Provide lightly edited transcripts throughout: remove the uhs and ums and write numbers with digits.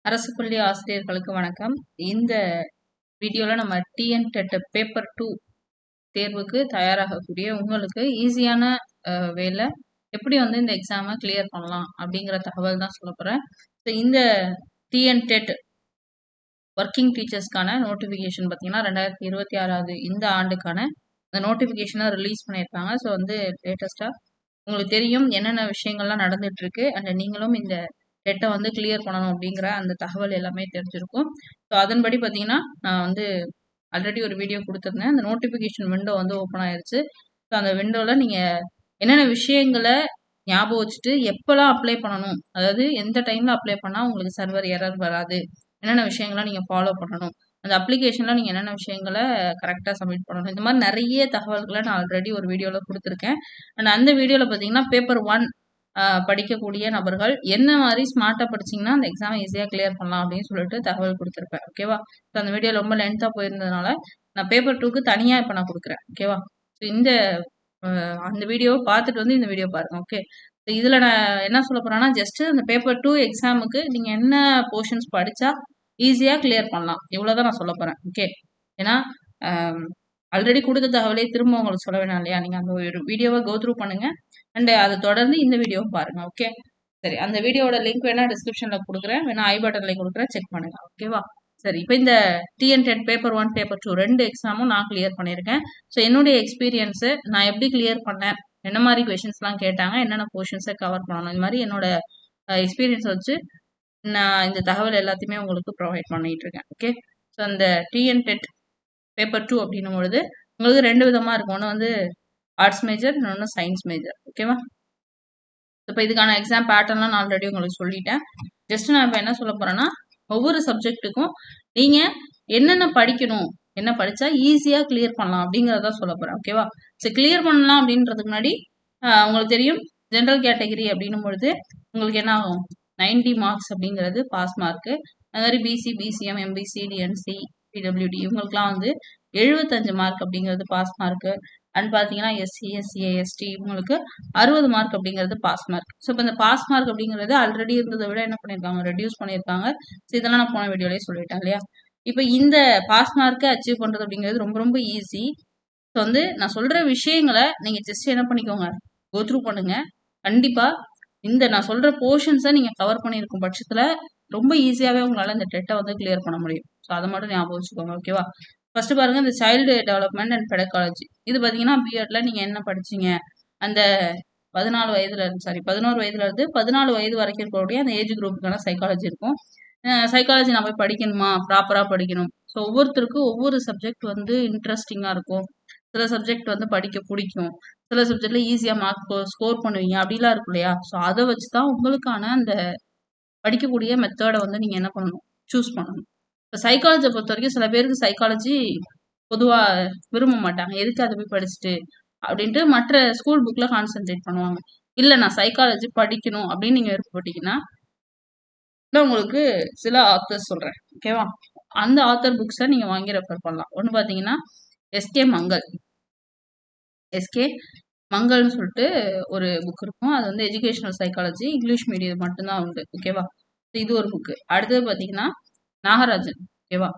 அரசு பள்ளி ஆசிரியர்களுக்கு வணக்கம். இந்த வீடியோல நம்ம டிஎன்-டெட் பேப்பர் 2 தேர்வுக்கு தயாராகக்கூடிய உங்களுக்கு ஈஸியான வேல எப்படி வந்து இந்த எக்ஸாமை கிளியர் பண்ணலாம் அப்படிங்கிற தகவல் தான் சொல்ல போறேன். இந்த டிஎன்-டெட் ஒர்க்கிங் டீச்சர்ஸ்க்கான நோட்டிஃபிகேஷன் பார்த்தீங்கன்னா 2026 இந்த ஆண்டுக்கான இந்த நோட்டிஃபிகேஷனை ரிலீஸ் பண்ணியிருக்காங்க. ஸோ வந்து லேட்டஸ்ட்டாக உங்களுக்கு தெரியும் என்னென்ன விஷயங்கள்லாம் நடந்துட்டு இருக்கு அண்ட் நீங்களும் இந்த டெட்டை வந்து கிளியர் பண்ணணும் அப்படிங்கிற அந்த தகவல் எல்லாமே தெரிஞ்சிருக்கும். ஸோ அதன்படி பார்த்தீங்கன்னா நான் வந்து ஆல்ரெடி ஒரு வீடியோ கொடுத்துருந்தேன். அந்த நோட்டிஃபிகேஷன் விண்டோ வந்து ஓப்பன் ஆயிருச்சு. ஸோ அந்த விண்டோவில் நீங்கள் என்னென்ன விஷயங்களை ஞாபகம் வச்சுட்டு எப்போல்லாம் அப்ளை பண்ணணும், அதாவது எந்த டைமில் அப்ளை பண்ணால் உங்களுக்கு சர்வர் எரர் வராது, என்னென்ன விஷயங்கள்லாம் நீங்கள் ஃபாலோ பண்ணணும், அந்த அப்ளிகேஷனில் நீங்கள் என்னென்ன விஷயங்களை கரெக்டாக சப்மிட் பண்ணணும், இந்த மாதிரி நிறைய தகவல்களை நான் ஆல்ரெடி ஒரு வீடியோவில் கொடுத்துருக்கேன். அண்ட் அந்த வீடியோவில் பார்த்தீங்கன்னா பேப்பர் 1 படிக்கக்கூடிய நபர்கள் என்ன மாதிரி ஸ்மார்ட்டாக படிச்சிங்கன்னா அந்த எக்ஸாமை ஈஸியாக கிளியர் பண்ணலாம் அப்படின்னு சொல்லிட்டு தகவல் கொடுத்துருப்பேன். ஓகேவா? ஸோ அந்த வீடியோ ரொம்ப லென்த்தாக போயிருந்ததுனால நான் பேப்பர் 2க்கு தனியாக இப்போ நான் கொடுக்குறேன். ஓகேவா? ஸோ இந்த அந்த வீடியோவை பார்த்துட்டு வந்து இந்த வீடியோ பாருங்க. ஓகே, ஸோ இதில் நான் என்ன சொல்ல போகிறேன்னா ஜஸ்ட்டு அந்த பேப்பர் 2 எக்ஸாமுக்கு நீங்கள் என்ன போர்ஷன்ஸ் படித்தா ஈஸியாக கிளியர் பண்ணலாம் இவ்வளோதான் நான் சொல்ல போகிறேன். ஓகே, ஏன்னா ஆல்ரெடி கொடுத்த தகவலே திரும்ப உங்களுக்கு சொல்ல வேணாம் இல்லையா? நீங்கள் அந்த ஒரு வீடியோவை கோ த்ரூ பண்ணுங்கள் அண்ட் அதை தொடர்ந்து இந்த வீடியோவை பாருங்கள். ஓகே, சரி, அந்த வீடியோட லிங்க் வேணா டிஸ்கிரிப்ஷனில் கொடுக்குறேன், வேணா ஐ பட்டனில் கொடுக்குறேன், செக் பண்ணுங்க. ஓகேவா? சரி, இப்போ இந்த டிஎன்-டெட் பேப்பர் 1 பேப்பர் 2 ரெண்டு எக்ஸாமும் நான் கிளியர் பண்ணியிருக்கேன். ஸோ என்னுடைய எக்ஸ்பீரியன்ஸு நான் எப்படி கிளியர் பண்ணேன், என்ன மாதிரி கொஷின்ஸ்லாம் கேட்டாங்க, என்னென்ன போர்ஷன்ஸை கவர் பண்ணணும், இந்த மாதிரி என்னோட எக்ஸ்பீரியன்ஸ் வச்சு நான் இந்த தகவல் எல்லாத்தையுமே உங்களுக்கு ப்ரொவைட் பண்ணிட்டு இருக்கேன். ஓகே, ஸோ அந்த டிஎன்-டெட் பேப்பர் 2 அப்படின்னும் பொழுது உங்களுக்கு ரெண்டு விதமாக இருக்கும். ஒன்று வந்து ஆர்ட்ஸ் மேஜர், இன்னொன்று சயின்ஸ் மேஜர். ஓகேவா? இப்போ இதுக்கான எக்ஸாம் பேட்டர்ன்லாம் நான் ஆல்ரெடி உங்களுக்கு சொல்லிட்டேன். ஜஸ்ட் நான் இப்போ என்ன சொல்ல போகிறேன்னா ஒவ்வொரு சப்ஜெக்ட்டுக்கும் நீங்கள் என்னென்ன படிக்கணும், என்ன படித்தா ஈஸியாக கிளியர் பண்ணலாம் அப்படிங்கிறத சொல்ல போகிறேன். ஓகேவா? ஸோ கிளியர் பண்ணலாம் அப்படின்றதுக்கு முன்னாடி உங்களுக்கு தெரியும் ஜென்ரல் கேட்டகரி அப்படின்னும் பொழுது உங்களுக்கு என்ன ஆகும், 90 மார்க்ஸ் அப்படிங்கிறது பாஸ் மார்க்கு. அது மாதிரி BC, BCM, MBC, DNC, PWD இவங்களுக்குலாம் வந்து 75 மார்க் அப்படிங்கிறது பாஸ் மார்க்கு. அண்ட் பார்த்தீங்கன்னா எஸ்சி, எஸ்சி, எஸ்டி இவங்களுக்கு 60 மார்க் அப்படிங்கிறது பாஸ் மார்க். ஸோ இப்போ இந்த பாஸ் மார்க் அப்படிங்கிறது ஆல்ரெடி இருந்ததை விட என்ன பண்ணியிருக்காங்க, ரெடியூஸ் பண்ணியிருக்காங்க. ஸோ இதெல்லாம் நான் போன வீடியோலேயே சொல்லிட்டேன் இல்லையா? இப்போ இந்த பாஸ் மார்க்கை அச்சீவ் பண்ணுறது அப்படிங்கிறது ரொம்ப ரொம்ப ஈஸி. ஸோ வந்து நான் சொல்கிற விஷயங்களை நீங்கள் ஜஸ்ட் என்ன பண்ணிக்கோங்க, கோ த்ரூ பண்ணுங்க. கண்டிப்பாக இந்த நான் சொல்கிற போர்ஷன்ஸை நீங்கள் கவர் பண்ணியிருக்கும் பட்சத்தில் ரொம்ப ஈஸியாகவே உங்களால் இந்த டெட்டை வந்து கிளியர் பண்ண முடியும். ஸோ அதை மட்டும் ஞாபகம் வச்சுக்கோங்க. ஓகேவா? ஃபர்ஸ்ட் பாருங்க, இந்த சைல்டு டெவலப்மெண்ட் அண்ட் பெடகாலஜி இது பார்த்தீங்கன்னா பிஎட்ல நீங்கள் என்ன படிச்சீங்க, அந்த 11 வயதுல இருந்து 14 வயது வரைக்கும் இருக்கக்கூடிய அந்த ஏஜ் குரூப்புக்கான சைக்காலஜி இருக்கும். சைக்காலஜி நான் போய் படிக்கணுமா, ப்ராப்பராக படிக்கணும். ஸோ ஒவ்வொருத்தருக்கும் ஒவ்வொரு சப்ஜெக்ட் வந்து இன்ட்ரெஸ்டிங்காக இருக்கும். சில சப்ஜெக்ட் வந்து படிக்க பிடிக்கும், சில சப்ஜெக்ட்ல ஈஸியாக மார்க் ஸ்கோர் பண்ணுவீங்க, அப்படிலாம் இருக்கும் இல்லையா? ஸோ அதை வச்சு தான் உங்களுக்கான அந்த படிக்கக்கூடிய மெத்தடை வந்து நீங்கள் என்ன பண்ணணும், சூஸ் பண்ணணும். இப்போ சைக்காலஜியை பொறுத்த வரைக்கும் சில பேருக்கு சைக்காலஜி பொதுவாக விரும்ப மாட்டாங்க, எதுக்கு அதை போய் படிச்சுட்டு அப்படின்ட்டு மற்ற ஸ்கூல் புக்கில் கான்சென்ட்ரேட் பண்ணுவாங்க. இல்லை நான் சைக்காலஜி படிக்கணும் அப்படின்னு நீங்கள் விருப்பப்பட்டீங்கன்னா நான் உங்களுக்கு சில ஆத்தர்ஸ் சொல்கிறேன். ஓகேவா? அந்த ஆத்தர் புக்ஸை நீங்கள் வாங்கி ரெஃபர் பண்ணலாம். ஒன்று பார்த்தீங்கன்னா எஸ்கே மங்கள்னு சொல்லிட்டு ஒரு புக் இருக்கும். அது வந்து எஜுகேஷனல் சைக்காலஜி, இங்கிலீஷ் மீடியம் மட்டும்தான் உண்டு. ஓகேவா? இது ஒரு புக்கு. அடுத்தது பார்த்தீங்கன்னா நாகராஜன். ஓகேவா?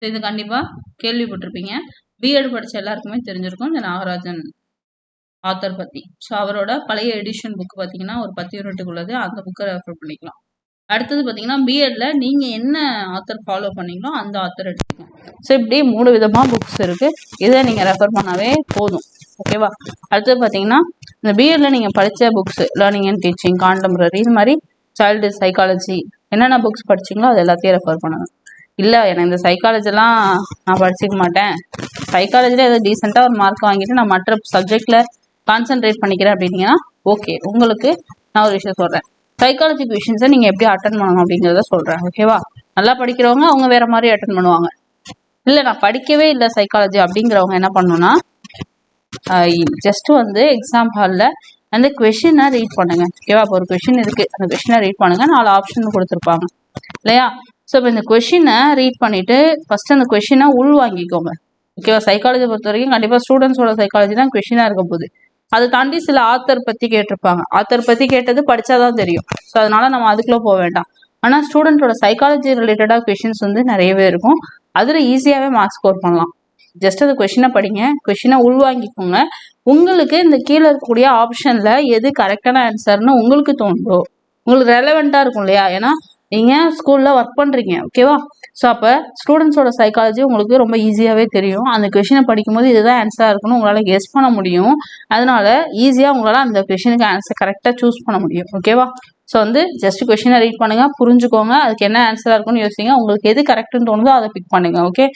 இது கண்டிப்பாக கேள்விப்பட்டிருப்பீங்க, பிஎட் படித்த எல்லாருக்குமே தெரிஞ்சிருக்கும் இந்த நாகராஜன் ஆத்தர் பற்றி. ஸோ அவரோட பழைய எடிஷன் புக் பார்த்தீங்கன்னா ஒரு 10 யூனிட்டுக்கு உள்ளது, அந்த புக்கை ரெஃபர் பண்ணிக்கலாம். அடுத்தது பார்த்தீங்கன்னா பிஎட்ல நீங்கள் என்ன ஆத்தர் ஃபாலோ பண்ணீங்களோ அந்த ஆத்தர் எடுத்துக்கலாம். ஸோ இப்படி 3 விதமாக புக்ஸ் இருக்குது, இதை நீங்கள் ரெஃபர் பண்ணாவே போதும். ஓகேவா? அடுத்தது பார்த்தீங்கன்னா இந்த பிஎட்ல நீங்கள் படித்த books learning and teaching, contemporary, இது மாதிரி சைல்டு சைக்காலஜி என்னென்ன புக்ஸ் படிச்சிங்களோ அது எல்லாத்தையும் ரெஃபர் பண்ணணும். இல்லை எனக்கு இந்த சைக்காலஜிலாம் நான் படிச்சிக்க மாட்டேன், சைக்காலஜியில் ஏதோ டீசெண்டாக ஒரு மார்க் வாங்கிட்டு நான் மற்ற சப்ஜெக்டில் கான்சென்ட்ரேட் பண்ணிக்கிறேன் அப்படின்னீங்கன்னா ஓகே, உங்களுக்கு நான் ஒரு விஷயம் சொல்கிறேன். சைக்காலஜி கொஷின்ஸை நீங்கள் எப்படி அட்டன் பண்ணணும் அப்படிங்கிறத சொல்கிறேன். ஓகேவா? நல்லா படிக்கிறவங்க அவங்க வேறு மாதிரி அட்டன் பண்ணுவாங்க. இல்லை நான் படிக்கவே இல்லை சைக்காலஜி அப்படிங்கிறவங்க என்ன பண்ணணும்னா ஜஸ்ட் வந்து எக்ஸாம் ஹாலில் அந்த கொஷினை ரீட் பண்ணுங்க. ஓகேவா? இப்போ ஒரு கொஷின் இருக்குது, அந்த கொஷினை ரீட் பண்ணுங்க, 4 ஆப்ஷன் கொடுத்துருப்பாங்க இல்லையா? ஸோ இப்போ இந்த கொஷினை ரீட் பண்ணிவிட்டு ஃபஸ்ட்டு அந்த கொஷினை உள் வாங்கிக்கோங்க. ஓகேவா? சைக்காலஜி பொறுத்த வரைக்கும் கண்டிப்பாக ஸ்டூடெண்ட்ஸோட சைக்காலஜி தான் கொஷினாக இருக்க போகுது. அதை தாண்டி சில ஆத்தர் பற்றி கேட்டிருப்பாங்க, ஆத்தர் பற்றி கேட்டது படித்தாதான் தெரியும். ஸோ அதனால நம்ம அதுக்குள்ளே போக வேண்டாம். ஆனால் ஸ்டூடெண்ட்டோட சைக்காலஜி ரிலேட்டடாக கொஷின்ஸ் வந்து நிறையவே இருக்கும். அதில் ஈஸியாகவே மார்க்ஸ் ஸ்கோர் பண்ணலாம். ஜஸ்ட் அந்த கொஷினை படிங்க, கொஷினை உள்வாங்கிக்கோங்க. உங்களுக்கு இந்த கீழே இருக்கக்கூடிய ஆப்ஷனில் எது கரெக்டான ஆன்சர்னு உங்களுக்கு தோணுதோ, உங்களுக்கு ரெலவெண்ட்டாக இருக்கும் இல்லையா, ஏன்னா நீங்கள் ஸ்கூலில் ஒர்க் பண்ணுறீங்க, ஓகேவா? ஸோ அப்போ ஸ்டூடெண்ட்ஸோட சைக்காலஜி உங்களுக்கு ரொம்ப ஈஸியாகவே தெரியும். அந்த கொஷினை படிக்கும்போது இதுதான் ஆன்சராக இருக்குன்னு உங்களால் கெஸ் பண்ண முடியும். அதனால ஈஸியாக உங்களால் அந்த கொஷினுக்கு ஆன்சர் கரெக்டாக சூஸ் பண்ண முடியும், ஓகேவா? ஸோ வந்து ஜஸ்ட் கொஷினை ரீட் பண்ணுங்க, புரிஞ்சுக்கோங்க, அதுக்கு என்ன ஆன்சராக இருக்குன்னு யோசிங்க, உங்களுக்கு எது கரெக்டுன்னு தோணுதோ அதை பிக் பண்ணுங்க. ஓகே,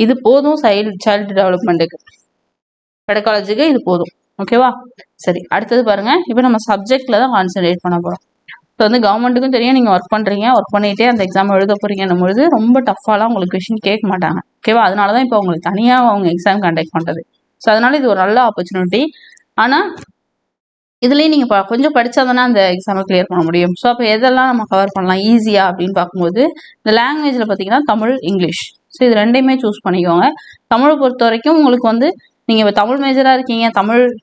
இது போதும் சைல்டு டெவலப்மெண்ட்டுக்கு, பெடகாலஜிக்கு இது போதும், ஓகேவா? சரி, அடுத்தது பாருங்க. இப்போ நம்ம சப்ஜெக்ட்ல தான் கான்சென்ட்ரேட் பண்ண போகிறோம். இப்போ வந்து கவர்மெண்ட்டுக்கும் தெரியும் நீங்கள் ஒர்க் பண்ணுறீங்க, ஒர்க் பண்ணிகிட்டே அந்த எக்ஸாம் எழுத போகிறீங்கன்னும் பொழுது ரொம்ப டஃப்பாலாம் உங்களுக்கு கொஷின் கேட்க மாட்டாங்க, ஓகேவா? அதனால தான் இப்போ உங்களுக்கு தனியாக அவங்க எக்ஸாம் கண்டக்ட் பண்ணுறது. ஸோ அதனால இது ஒரு நல்ல ஆப்பர்ச்சுனிட்டி. ஆனால் இதுலேயும் நீங்கள் கொஞ்சம் படித்தா தானே அந்த எக்ஸாமை கிளியர் பண்ண முடியும். ஸோ அப்போ எதெல்லாம் நம்ம கவர் பண்ணலாம் ஈஸியாக அப்படின்னு பார்க்கும்போது, இந்த லாங்குவேஜில் பார்த்தீங்கன்னா தமிழ், இங்கிலீஷ். ஸோ இது ரெண்டையுமே சூஸ் பண்ணிக்கோங்க. தமிழை பொறுத்த வரைக்கும் உங்களுக்கு வந்து நீங்கள் இப்போ தமிழ் மேஜராக இருக்கீங்க, தமிழுக்கு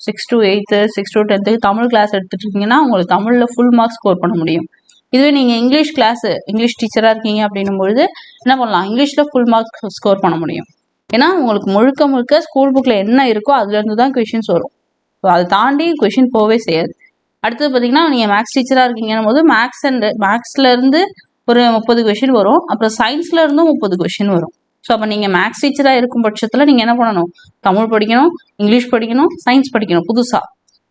6 to 8, 6 to 10 தமிழ் கிளாஸ் எடுத்துட்டு இருக்கீங்கன்னா உங்களுக்கு தமிழில் ஃபுல் மார்க்ஸ் ஸ்கோர் பண்ண முடியும். இதுவே நீங்கள் இங்கிலீஷ் டீச்சராக இருக்கீங்க அப்படின்னும் பொழுது என்ன பண்ணலாம், இங்கிலீஷில் ஃபுல் மார்க் ஸ்கோர் பண்ண முடியும். ஏன்னா உங்களுக்கு முழுக்க முழுக்க ஸ்கூல் புக்கில் என்ன இருக்கோ அதுலேருந்து தான் கொஷின்ஸ் வரும். ஸோ அதை தாண்டி கொஷின் போகவே செய்யாது. அடுத்தது பார்த்தீங்கன்னா நீங்கள் மேக்ஸ் டீச்சராக இருக்கீங்கன்னும் போது மேக்ஸ்லேருந்து ஒரு 30 கொஷின் வரும். அப்புறம் சயின்ஸ்ல இருந்தும் 30 கொஷின் வரும். ஸோ அப்போ நீங்கள் மேக்ஸ் டீச்சராக இருக்கும் பட்சத்தில் நீங்கள் என்ன பண்ணணும், தமிழ் படிக்கணும், இங்கிலீஷ் படிக்கணும், சயின்ஸ் படிக்கணும் புதுசாக.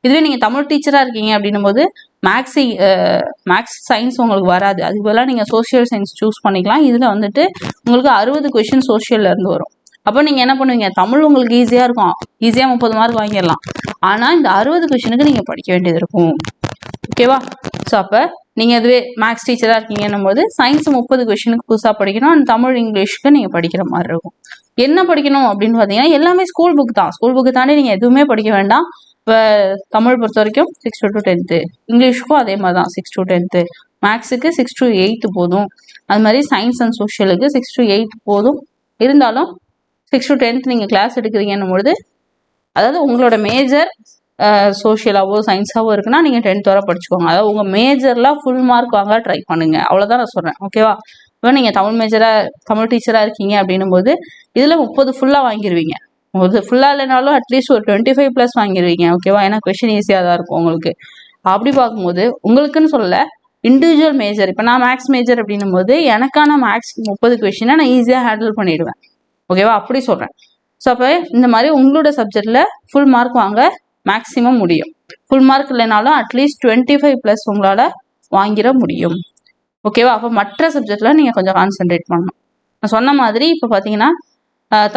இதுவே நீங்கள் தமிழ் டீச்சராக இருக்கீங்க அப்படின்னும் போது மேக்ஸ் சயின்ஸ் உங்களுக்கு வராது. அதுக்கு பதிலாக நீங்கள் சோஷியல் சயின்ஸ் சூஸ் பண்ணிக்கலாம். இதில் வந்துட்டு உங்களுக்கு 60 கொஷின் சோஷியல்லேருந்து வரும். அப்போ நீங்கள் என்ன பண்ணுவீங்க, தமிழ் உங்களுக்கு ஈஸியாக இருக்கும், ஈஸியாக 30 மார்க் வாங்கிடலாம். ஆனால் இந்த 60 கொஷினுக்கு நீங்கள் படிக்க வேண்டியது இருக்கும், ஓகேவா? ஸோ அப்போ நீங்கள் இதுவே மேக்ஸ் டீச்சராக இருக்கீங்கன்னும் போது சயின்ஸ் 30 கொஷினுக்கு புதுசாக படிக்கணும், அண்ட் தமிழ் இங்கிலீஷ்க்கு நீங்கள் படிக்கிற மாதிரி இருக்கும். என்ன படிக்கணும் அப்படின்னு பார்த்தீங்கன்னா எல்லாமே ஸ்கூல் புக் தான். ஸ்கூல் புக்கு தாண்டி நீங்கள் எதுவுமே படிக்க வேண்டாம். இப்போ தமிழ் பொறுத்த வரைக்கும் 6 to 10, இங்கிலீஷ்க்கும் அதே மாதிரி தான் 6 to 10, மேக்ஸுக்கு 6 to 8 போதும். அது மாதிரி சயின்ஸ் அண்ட் சோஷியலுக்கு 6 to 8 போதும். இருந்தாலும் 6 to 10 நீங்கள் கிளாஸ் எடுக்கிறீங்கன்னும் பொழுது, அதாவது உங்களோட மேஜர் சோஷியலாவோ சயின்ஸாவோ இருக்குன்னா நீங்கள் 10th வரை படிச்சுக்கோங்க. அதாவது உங்கள் மேஜர்லாம் ஃபுல் மார்க் வாங்க ட்ரை பண்ணுங்க, அவ்வளோதான் நான் சொல்கிறேன், ஓகேவா? இப்போ நீங்கள் தமிழ் டீச்சராக இருக்கீங்க அப்படின்னும் போது இதில் 30 ஃபுல்லாக வாங்கிடுவீங்க. ஃபுல்லாக இல்லைனாலும் அட்லீஸ்ட் ஒரு 25+ வாங்கிடுவீங்க, ஓகேவா? ஏன்னா கொஷின் ஈஸியாக தான் இருக்கும் உங்களுக்கு. அப்படி பார்க்கும்போது உங்களுக்குன்னு சொல்ல இண்டிவிஜுவல் மேஜர், இப்போ நான் மேக்ஸ் மேஜர் அப்படின்னும் போது எனக்கான மேக்ஸ் 30 கொஷினை நான் ஈஸியாக ஹேண்டில் பண்ணிடுவேன், ஓகேவா? அப்படி சொல்கிறேன். ஸோ அப்போ இந்த மாதிரி உங்களோட சப்ஜெக்டில் ஃபுல் மார்க் வாங்க மேக்ஸிமம் முடியும். ஃபுல் மார்க் இல்லைனாலும் அட்லீஸ்ட் 25+ உங்களால் வாங்கிட முடியும், ஓகேவா? அப்போ மற்ற சப்ஜெக்டில் நீங்கள் கொஞ்சம் கான்சென்ட்ரேட் பண்ணணும். நான் சொன்ன மாதிரி இப்போ பார்த்தீங்கன்னா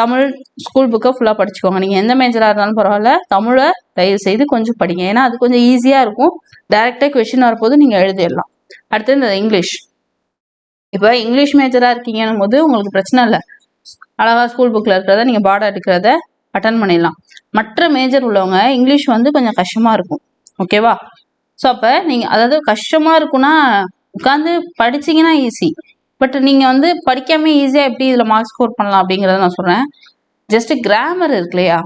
தமிழ் ஸ்கூல் புக்கை ஃபுல்லாக படிச்சுக்கோங்க. நீங்கள் எந்த மேஜராக இருந்தாலும் பரவாயில்ல, தமிழை தயவு செய்து கொஞ்சம் படிங்க. ஏன்னா அது கொஞ்சம் ஈஸியாக இருக்கும், டைரெக்டாக கொஷின் வரப்போது நீங்கள் எழுதிடலாம். அடுத்து இந்த இங்கிலீஷ். இப்போ இங்கிலீஷ் மேஜராக இருக்கீங்கன்னும் போது உங்களுக்கு பிரச்சனை இல்லை, அழகாக ஸ்கூல் புக்கில் இருக்கிறத நீங்கள் பாடம் எடுக்கிறத அட்டன் பண்ணிடலாம். மற்ற மேஜர் உள்ளவங்க இங்கிலீஷ் வந்து கொஞ்சம் கஷ்டமாக இருக்கும், ஓகேவா? ஸோ அப்போ நீங்கள் அதாவது கஷ்டமாக இருக்குன்னா உட்காந்து படிச்சிங்கன்னா ஈஸி, பட் நீங்கள் வந்து படிக்காமல் ஈஸியாக எப்படி இதில் மார்க்ஸ் ஸ்கோர் பண்ணலாம் அப்படிங்கிறத நான் சொல்கிறேன். ஜஸ்ட்டு கிராமர் இருக்கு இல்லையா,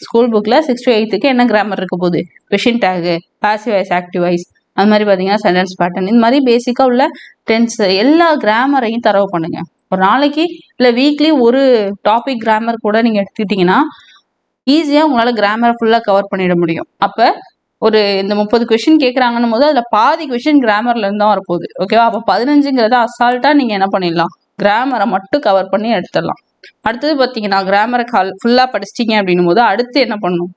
ஸ்கூல் புக்கில் 6 to 8க்கு என்ன கிராமர் இருக்க போகுது, question tag, passive voice, active voice, அது மாதிரி பார்த்தீங்கன்னா சென்டென்ஸ் பேட்டர்ன், இந்த மாதிரி பேசிக்காக உள்ள டென்ஸ் எல்லா கிராமரையும் தரவு பண்ணுங்க. ஒரு நாளைக்கு இல்லை வீக்லி ஒரு டாபிக் கிராமர் கூட நீங்கள் எடுத்துக்கிட்டிங்கன்னா ஈஸியாக உங்களால் கிராமரை ஃபுல்லாக கவர் பண்ணிட முடியும். அப்போ ஒரு இந்த 30 கொஷின் கேட்குறாங்கன்னும் போது அதில் பாதி கொஷின் கிராமர்லேருந்து தான் வரப்போகுது, ஓகேவா? அப்போ 15ங்கிறத அசால்ட்டாக நீங்கள் என்ன பண்ணிடலாம், கிராமரை மட்டும் கவர் பண்ணி எடுத்துடலாம். அடுத்தது பார்த்தீங்கன்னா கிராமரை ஃபுல்லாக படிச்சிட்டிங்க அப்படின்னும் போது அடுத்து என்ன பண்ணணும்,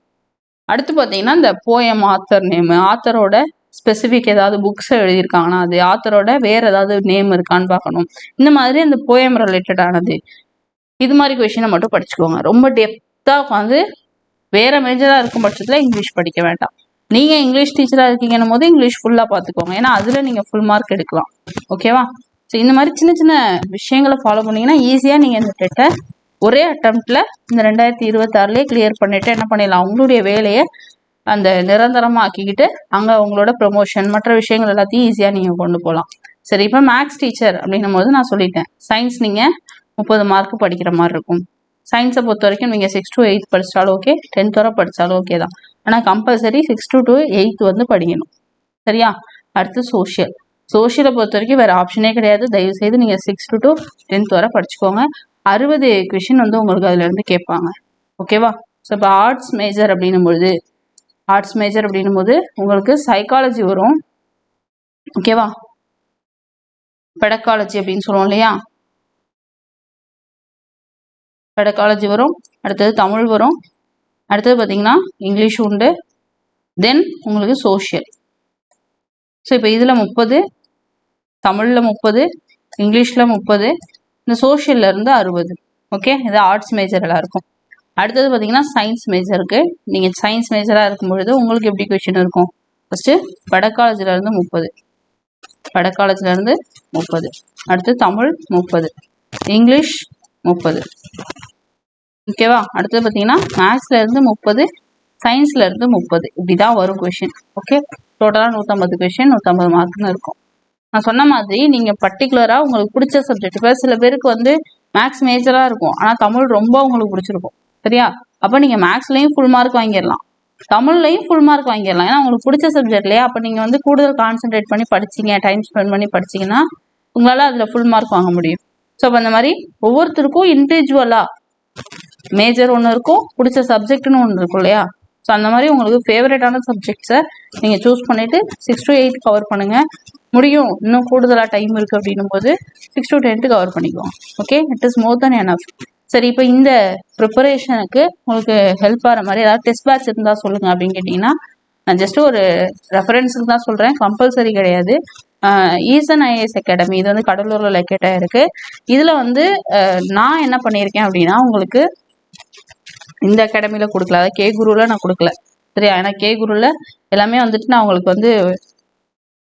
அடுத்து பார்த்தீங்கன்னா இந்த போயம் ஆத்தர் நேமு, ஆத்தரோட ஸ்பெசிஃபிக் ஏதாவது புக்ஸை எழுதியிருக்காங்கன்னா அது ஆத்தரோட வேறு ஏதாவது நேம் இருக்கான்னு பார்க்கணும். இந்த மாதிரி அந்த போயம் ரிலேட்டடானது இது மாதிரி கொஷினை மட்டும் படிச்சுக்கோங்க. ரொம்ப டெப்த்தாக உட்காந்து வேறு மேஜராக இருக்கும் பட்சத்தில் இங்கிலீஷ் படிக்க வேண்டாம். நீங்கள் இங்கிலீஷ் டீச்சராக இருக்கீங்கன்னும் போது இங்கிலீஷ் ஃபுல்லாக பார்த்துக்கோங்க, ஏன்னா அதில் நீங்கள் ஃபுல் மார்க் எடுக்கலாம், ஓகேவா? ஸோ இந்த மாதிரி சின்ன சின்ன விஷயங்களை ஃபாலோ பண்ணிங்கன்னா ஈஸியாக நீங்கள் இந்த டெட்டை ஒரே அட்டம்ப்டில் இந்த 2026 கிளியர் பண்ணிவிட்டு என்ன பண்ணிடலாம், உங்களுடைய வேலையை அந்த நிரந்தரமாக ஆக்கிக்கிட்டு அங்கே உங்களோட ப்ரொமோஷன் மற்ற விஷயங்கள் எல்லாத்தையும் ஈஸியாக நீங்கள் கொண்டு போகலாம். சரி, இப்போ மேக்ஸ் டீச்சர் அப்படின்னும் போது நான் சொல்லிட்டேன், சயின்ஸ் நீங்கள் 30 மார்க் படிக்கிற மாதிரி இருக்கும். சயின்ஸை பொறுத்த வரைக்கும் நீங்கள் 6 to 8 படித்தாலும் ஓகே, 10th வரை படித்தாலும் ஓகே தான். ஆனால் கம்பல்சரி 6 to 8 வந்து படிக்கணும், சரியா? அடுத்து சோஷியல். சோஷியலை பொறுத்த வரைக்கும் வேறு ஆப்ஷனே கிடையாது. தயவுசெய்து நீங்கள் 6th to 10th வரை படிச்சுக்கோங்க. 60 கொஷின் வந்து உங்களுக்கு அதுலேருந்து கேட்பாங்க. ஓகேவா? ஸோ இப்போ ஆர்ட்ஸ் மேஜர் அப்படின்னும் போது உங்களுக்கு சைக்காலஜி வரும். ஓகேவா? பெடகாலஜி அப்படின்னு சொல்லுவோம் இல்லையா, பெடகாலஜி வரும். அடுத்தது தமிழ் வரும். அடுத்தது பார்த்தீங்கன்னா இங்கிலீஷ் உண்டு. தென் உங்களுக்கு சோஷியல். ஸோ இப்போ இதில் 30, தமிழில் 30, இங்கிலீஷில் 30, இந்த சோஷியல்ல இருந்து 60. ஓகே, இது ஆர்ட்ஸ் மேஜர் எல்லாருக்கும். அடுத்தது பார்த்தீங்கன்னா சயின்ஸ் மேஜருக்கு. நீங்கள் சயின்ஸ் மேஜராக இருக்கும் பொழுது உங்களுக்கு எப்படி கொஷின் இருக்கும்? ஃபஸ்ட்டு வடகாலஜிலேருந்து 30, வடகாலஜிலேருந்து 30, அடுத்து தமிழ் 30, இங்கிலீஷ் 30. ஓகேவா? அடுத்தது பார்த்தீங்கன்னா மேக்ஸ்லேருந்து 30, சயின்ஸ்லேருந்து 30. இப்படி தான் வரும் கொஷின். ஓகே, டோட்டலாக 150 கொஷின், 150 மார்க்னு இருக்கும். நான் சொன்ன மாதிரி நீங்கள் பர்டிகுலராக உங்களுக்கு பிடிச்ச சப்ஜெக்ட், இப்போ சில பேருக்கு வந்து மேக்ஸ் மேஜராக இருக்கும், ஆனால் தமிழ் ரொம்ப உங்களுக்கு பிடிச்சிருக்கும். சரியா? அப்போ நீங்கள் மேக்ஸ்லேயும் ஃபுல் மார்க் வாங்கிடலாம், தமிழ்லையும் ஃபுல் மார்க் வாங்கிடலாம். ஏன்னா உங்களுக்கு பிடிச்ச சப்ஜெக்ட்லையே. அப்போ நீங்கள் வந்து கூடுதல் கான்சென்ட்ரேட் பண்ணி படிச்சிங்க, டைம் ஸ்பெண்ட் பண்ணி படிச்சிங்கன்னா உங்களால் அதில் ஃபுல் மார்க் வாங்க முடியும். ஸோ அப்போ அந்த மாதிரி ஒவ்வொருத்தருக்கும் இண்டிவிஜுவலாக மேஜர் ஒன்று இருக்கும், பிடிச்ச சப்ஜெக்ட்னு ஒன்று இருக்கும் இல்லையா? ஸோ அந்த மாதிரி உங்களுக்கு ஃபேவரட்டான சப்ஜெக்ட்ஸை நீங்கள் சூஸ் பண்ணிவிட்டு 6 to 8 கவர் பண்ணுங்கள். முடியும், இன்னும் கூடுதலாக டைம் இருக்குது அப்படின்னும் போது 6 to 10 கவர் பண்ணிக்குவோம். Okay, it is more then enough. சரி, இப்போ இந்த ப்ரிப்பரேஷனுக்கு உங்களுக்கு ஹெல்ப் ஆகிற மாதிரி ஏதாவது டெஸ்ட் பேட்ச் இருந்தால் சொல்லுங்கள் அப்படின்னு கேட்டிங்கன்னா, நான் ஜஸ்ட் ஒரு ரெஃபரன்ஸுக்கு தான் சொல்கிறேன், கம்பல்சரி கிடையாது. ஈசன் ஐஏஎஸ் அகாடமி, இது வந்து கடலூரில் லொக்கேட்டாக இருக்குது. இதில் வந்து நான் என்ன பண்ணியிருக்கேன் அப்படின்னா, உங்களுக்கு இந்த அகாடமியில் கொடுக்கல, அதாவது கே குருவில் நான் கொடுக்கல. சரியா? ஏன்னா கே குருவில் எல்லாமே வந்துட்டு நான் உங்களுக்கு வந்து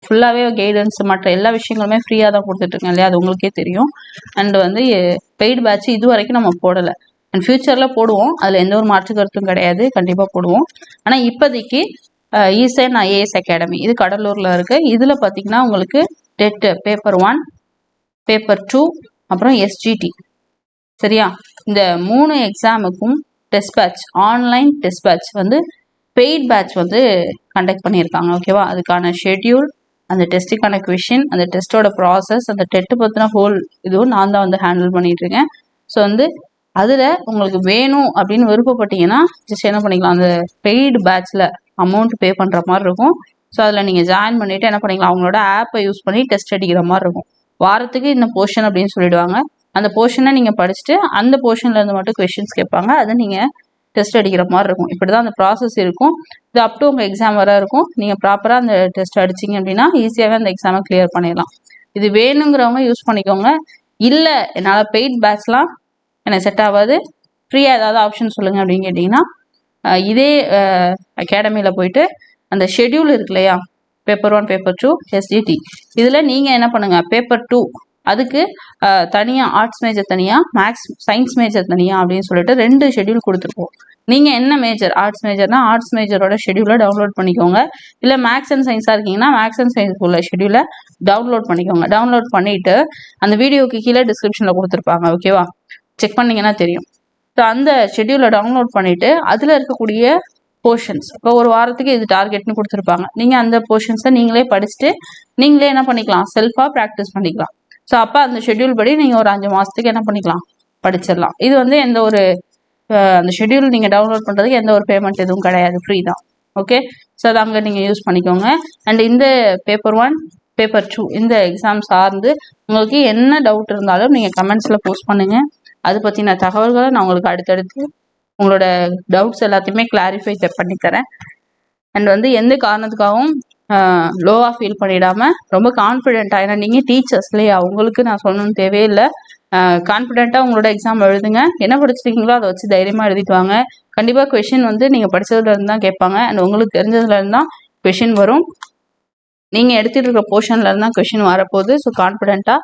ஃபுல்லாகவே கைடன்ஸ் மற்ற எல்லா விஷயங்களுமே ஃப்ரீயாக தான் கொடுத்துட்ருக்கேன் இல்லையா, அது உங்களுக்கே தெரியும். அண்ட் வந்து பெய்டு பேட்ச் இது வரைக்கும் நம்ம போடலை. அண்ட் ஃப்யூச்சரில் போடுவோம், அதில் எந்த ஒரு மாற்று கருத்தும் கிடையாது, கண்டிப்பாக போடுவோம். ஆனால் இப்போதைக்கு ஈசன் ஐஏஎஸ் அகாடமி, இது கடலூரில் இருக்குது. இதில் பார்த்தீங்கன்னா உங்களுக்கு டெட் பேப்பர் 1, பேப்பர் 2, அப்புறம் எஸ்ஜிடி. சரியா? இந்த 3 எக்ஸாமுக்கும் test batch, online test batch வந்து பெய்ட் பேட்ச் வந்து கண்டக்ட் பண்ணியிருக்காங்க. ஓகேவா? அதுக்கான ஷெட்யூல், அந்த டெஸ்ட்டுக்கான கொஷின், அந்த டெஸ்ட்டோட ப்ராசஸ், அந்த டெட்டு பற்றின ஹோல் இதுவும் நான் தான் வந்து ஹேண்டில் பண்ணிகிட்ருக்கேன். ஸோ வந்து அதில் உங்களுக்கு வேணும் அப்படின்னு விருப்பப்பட்டீங்கன்னா ஜஸ்ட் என்ன பண்ணிக்கலாம், அந்த பெய்டு பேட்ச்சில் அமௌண்ட் பே பண்ணுற மாதிரி இருக்கும். ஸோ அதில் நீங்கள் ஜாயின் பண்ணிவிட்டு என்ன பண்ணிக்கலாம், அவங்களோட ஆப்பை யூஸ் பண்ணி டெஸ்ட் அடிக்கிற மாதிரி இருக்கும். வாரத்துக்கு இந்த போர்ஷன் அப்படின்னு சொல்லிடுவாங்க. அந்த போர்ஷனை நீங்கள் படிச்சுட்டு அந்த போர்ஷன்லேருந்து மட்டும் கொஷின்ஸ் கேட்பாங்க, அதை நீங்கள் டெஸ்ட் அடிக்கிற மாதிரி இருக்கும். இப்படி தான் அந்த ப்ராசஸ் இருக்கும். இது அப் டு உங்கள் எக்ஸாம் வர இருக்கும். நீங்கள் ப்ராப்பராக அந்த டெஸ்ட் அடிச்சிங்க அப்படின்னா ஈஸியாகவே அந்த எக்ஸாமை கிளியர் பண்ணிடலாம். இது வேணுங்கிறவங்க யூஸ் பண்ணிக்கோங்க. இல்லை என்னால் பெய்ட் பேட்ச்லாம் எனக்கு செட் ஆகாது, ஃப்ரீயாக ஏதாவது ஆப்ஷன் சொல்லுங்கள் அப்படின்னு கேட்டிங்கன்னா, இதே அகாடமியில் போயிட்டு அந்த ஷெட்யூல் இருக்கு இல்லையா, பேப்பர் 1, பேப்பர் 2, எஸ்ஜிடி, இதில் நீங்கள் என்ன பண்ணுங்கள், பேப்பர் 2 அதுக்கு தனியாக ஆர்ட்ஸ் மேஜர் தனியாக, மேக்ஸ் சயின்ஸ் மேஜர் தனியாக அப்படின்னு சொல்லிட்டு 2 ஷெட்யூல் கொடுத்துருப்போம். நீங்கள் என்ன மேஜர், ஆர்ட்ஸ் மேஜர்னா ஆர்ட்ஸ் மேஜரோட ஷெட்யூலை டவுன்லோட் பண்ணிக்கோங்க. இல்லை மேக்ஸ் அண்ட் சயின்ஸாக இருக்கீங்கன்னா மேக்ஸ் அண்ட் சயின்ஸ் உள்ள ஷெட்யூலை டவுன்லோட் பண்ணிக்கோங்க. டவுன்லோட் பண்ணிவிட்டு அந்த வீடியோக்கு கீழே டிஸ்கிரிப்ஷனில் கொடுத்துருப்பாங்க. ஓகேவா? செக் பண்ணிங்கன்னா தெரியும். ஸோ அந்த ஷெட்யூலை டவுன்லோட் பண்ணிவிட்டு அதில் இருக்கக்கூடிய போர்ஷன்ஸ், இப்போ ஒரு வாரத்துக்கு இது டார்கெட்னு கொடுத்துருப்பாங்க. நீங்கள் அந்த போர்ஷன்ஸை நீங்களே படிச்சுட்டு நீங்களே என்ன பண்ணிக்கலாம், செல்ஃபாக ப்ராக்டிஸ் பண்ணிக்கலாம். ஸோ அப்போ அந்த ஷெட்யூல் படி நீங்கள் ஒரு 5 மாதத்துக்கு என்ன பண்ணிக்கலாம், படிச்சிடலாம். இது வந்து எந்த ஒரு அந்த ஷெட்யூல் நீங்கள் டவுன்லோட் பண்ணுறதுக்கு எந்த ஒரு பேமெண்ட் எதுவும் கிடையாது, ஃப்ரீ தான். ஓகே, ஸோ அது அங்கே நீங்கள் யூஸ் பண்ணிக்கோங்க. அண்ட் இந்த பேப்பர் 1, பேப்பர் 2 இந்த எக்ஸாம் சார்ந்து உங்களுக்கு என்ன டவுட் இருந்தாலும் நீங்கள் கமெண்ட்ஸில் போஸ்ட் பண்ணுங்கள். அது பற்றின தகவல்களை நான் உங்களுக்கு அடுத்தடுத்து உங்களோட டவுட்ஸ் எல்லாத்தையுமே கிளாரிஃபை பண்ணித்தரேன். அண்ட் வந்து எந்த காரணத்துக்காகவும் லோவாக ஃபீல் பண்ணிடாமல் ரொம்ப கான்ஃபிடென்ட்டாக, ஏன்னா நீங்கள் டீச்சர்ஸ் இல்லையா, உங்களுக்கு நான் சொல்லணும்னு தேவையில்லை, கான்ஃபிடென்ட்டாக உங்களோட எக்ஸாம் எழுதுங்க. என்ன படிச்சிருக்கீங்களோ அதை வச்சு தைரியமாக எழுதிட்டு வாங்க. கண்டிப்பாக கொஷின் வந்து நீங்கள் படித்ததுலேருந்து தான் கேட்பாங்க. அண்ட் உங்களுக்கு தெரிஞ்சதுலேருந்து தான் கொஷின் வரும். நீங்கள் எடுத்துகிட்டு இருக்க போர்ஷன்லேருந்து தான் கொஷின் வரப்போகுது. ஸோ கான்ஃபிடென்ட்டாக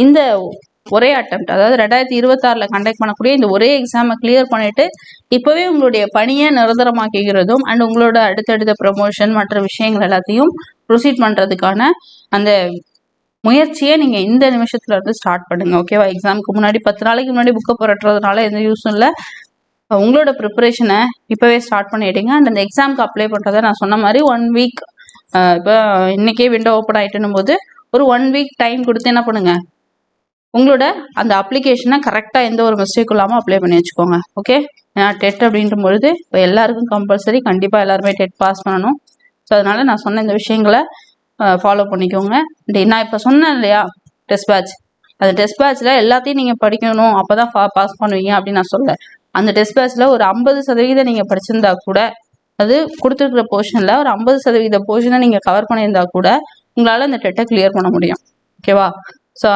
இந்த ஒரே அட்டெம்ப்ட், அதாவது 2026 கண்டக்ட் பண்ணக்கூடிய இந்த ஒரே எக்ஸாமை கிளியர் பண்ணிவிட்டு இப்போவே உங்களுடைய பணியை நிரந்தரமாக்குகிறதும் அண்ட் உங்களோட அடுத்தடுத்த ப்ரமோஷன் மற்ற விஷயங்கள் எல்லாத்தையும் ப்ரொசீட் பண்ணுறதுக்கான அந்த முயற்சியை நீங்கள் இந்த நிமிஷத்துல இருந்து ஸ்டார்ட் பண்ணுங்கள். ஓகேவா? எக்ஸாமுக்கு முன்னாடி 10 நாளைக்கு முன்னாடி புக்கை புரட்டுறதுனால எந்த யூஸும் இல்லை. உங்களோட ப்ரிப்பரேஷனை இப்போவே ஸ்டார்ட் பண்ணிட்டீங்க. அண்ட் அந்த எக்ஸாமுக்கு அப்ளை பண்ணுறதை நான் சொன்ன மாதிரி 1 வீக், இப்போ இன்றைக்கே விண்டோ ஓப்பன் ஆகிட்டுன்னும் போது ஒரு 1 வீக் டைம் கொடுத்து என்ன பண்ணுங்க, உங்களோட அந்த அப்ளிகேஷனை கரெக்டாக எந்த ஒரு மிஸ்டேக் இல்லாமல் அப்ளை பண்ணி வச்சுக்கோங்க. ஓகே, ஏன்னா டெட் அப்படின்ற பொழுது இப்போ எல்லாருக்கும் கம்பல்சரி கண்டிப்பாக எல்லாருமே டெட் பாஸ் பண்ணணும். ஸோ அதனால நான் சொன்ன இந்த விஷயங்களை ஃபாலோ பண்ணிக்கோங்க. நான் இப்போ சொன்னேன் இல்லையா டெஸ்ட் பேட்ச், அந்த டெஸ்ட் பேட்ச்சில் எல்லாத்தையும் நீங்கள் படிக்கணும் அப்போ தான் பாஸ் பண்ணுவீங்க அப்படின்னு நான் சொல்ல. அந்த டெஸ்ட் பேட்ச்சில் ஒரு 50% நீங்கள் படிச்சிருந்தா கூட, அது கொடுத்துருக்குற போர்ஷனில் ஒரு 50% போர்ஷனை நீங்கள் கவர் பண்ணியிருந்தா கூட உங்களால் அந்த டெட்டை கிளியர் பண்ண முடியும். ஓகேவா? ஸோ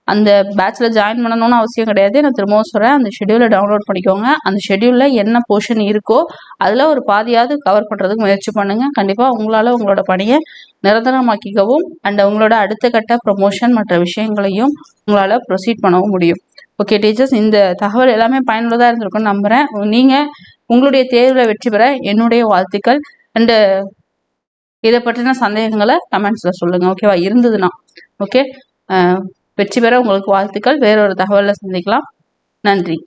அந்த பேட்சில் ஜாயின் பண்ணணும்னு அவசியம் கிடையாது. நான் திரும்பவும் சொல்கிறேன், அந்த ஷெடியூலை டவுன்லோட் பண்ணிக்கோங்க. அந்த ஷெடியூலில் என்ன போர்ஷன் இருக்கோ அதில் ஒரு பாதியாவது கவர் பண்ணுறதுக்கு முயற்சி பண்ணுங்கள். கண்டிப்பாக உங்களால் உங்களோட பணியை நிரந்தரமாக்கிக்கவும் அண்ட் உங்களோட அடுத்த கட்ட ப்ரொமோஷன் மற்ற விஷயங்களையும் உங்களால் ப்ரொசீட் பண்ணவும் முடியும். ஓகே டீச்சர்ஸ், இந்த தகவல் எல்லாமே பயனுள்ளதாக இருந்திருக்குன்னு நம்புகிறேன். நீங்கள் உங்களுடைய தேர்வில் வெற்றி பெற என்னுடைய வாழ்த்துக்கள். அண்டு இதை பற்றின சந்தேகங்களை கமெண்ட்ஸில் சொல்லுங்கள். ஓகேவா? இருந்ததுன்னா ஓகே, வெற்றி பெற உங்களுக்கு வாழ்த்துக்கள். வேறொரு தகவலில் சந்திக்கலாம். நன்றி.